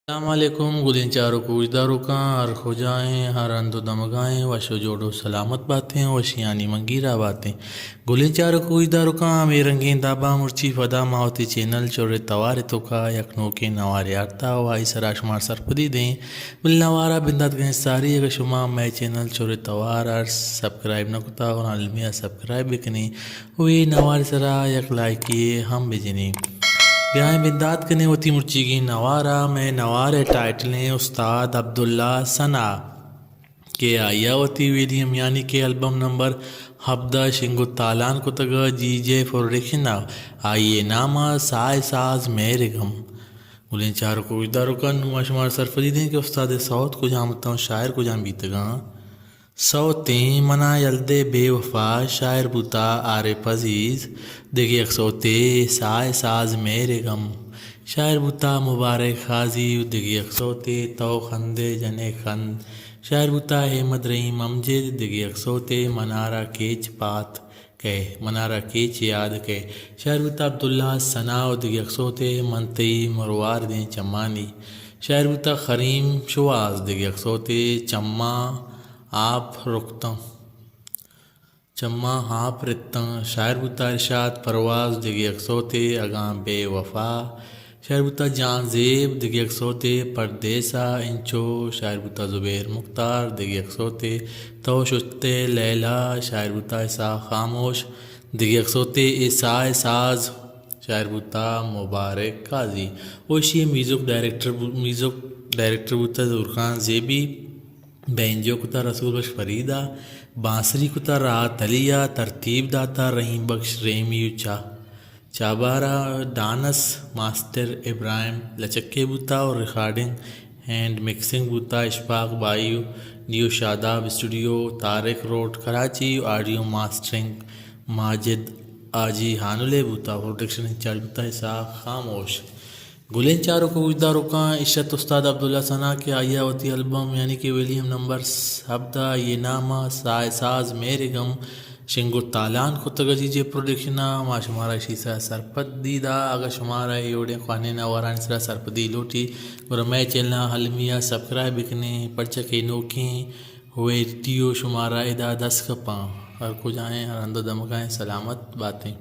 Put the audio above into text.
السلام علیکم گلین چاروں کو اجداروں کا ہر ہو جائیں ہر اندو دمگائیں وشو جوڑو سلامت باتیں وشیانی منگیرہ باتیں گلین چاروں کو اجداروں کا ہمیں رنگین دابا مرچی فدا ماوتی چینل چورے توارے تو کا یکنو کے نوارے آرتا وائی سرا شمار سرپدی دیں بل نوارا بندات گئیں ساری اگر شما میں چینل چورے توار اور سبسکرائب نہ کتا اور علمیہ سبسکرائب بکنی وہی نوارے سرا یک لائکی ہم بجنی بیائیں بندات کنے ہوتی مرچی کی نوارا میں نوارے ٹائٹلیں استاد عبداللہ ثنا کے آیا ہوتی ویلیم یعنی کہ البم نمبر 17 شنگو تالان کو تگا جی جے پروڈکشن آئیے نامہ سائے ساز میرے غم گلین چاروں کو اجداروں کا نما شمار سرفدی دیں کہ استاد صوت کو جامتا ہوں شاعر کو جام بیتگاں صوتیں منا یلدے بے وفا شاعر بوتا عارف عزیز دیگی ایک صوتے سائے ساز میرے غم شاعر بوتا مبارک خازی دیگی ایک صوتے تو خندے جنے خند شاعر بوتا احمد رحیم امجد دیگی ایک صوتے منارہ کیچ پات کہ منارہ کیچ یاد کہ شاعر بوتا عبداللہ ثنا دیگی ایک صوتے منطقی مروار دیں چمانی شاعر بوتا خریم شواز دیگی ایک صوتے چمہ آپ رکتاں چمہ آپ رتاں شاعر بوتا ارشاد پرواز دیگی ایک صوتے اگاں بے وفا شاعر بوتا جان زیب دیگی ایک صوتے پردیسا انچو شاعر بوتا زبیر مختار دیگی ایک صوتے تو شتے لیلا شاعر بوتا ایسا خاموش دیگی ایک صوتے ایسائے ساز شاعر بوتا مبارک قاضی وشی میوزک ڈائریکٹر بوتا ظہور خان زیبی بینجو کتا رسول بخش فریدہ بانسری کتا راحت علیہ ترتیب داتا رحیم بخش ریمیو چابارہ ڈانس ماسٹر ابراہیم لچکے بوتا اور ریکارڈنگ اینڈ مکسنگ بوتا اشفاق بائیو new Shadab studio Tariq road Karachi audio mastering Majid آجی ہانولے بوتا پروڈکشن انچارج بوتا اسحاق خاموش گلین چاروں کو اجداروں کا عشت استاد عبداللہ ثنا کے آیا ہوتی البم یعنی کہ ویلیم نمبر 17 یہ نامہ سائے ساز میرے غم شنگو تالان کو تگا جی جے پروڈکشن ما شمارا شیسا سرپد دیدہ اگر شمارا ایوڑے خوانے نواران سرا سرپدی لوٹی اور میں چلنا حلمیہ سبسکرائب بکنے پرچہ کے نوکیں ویڈیو شمارا ادا 10 کپاں ہر کو جائیں ہر اندو دمگائیں سلامت باتیں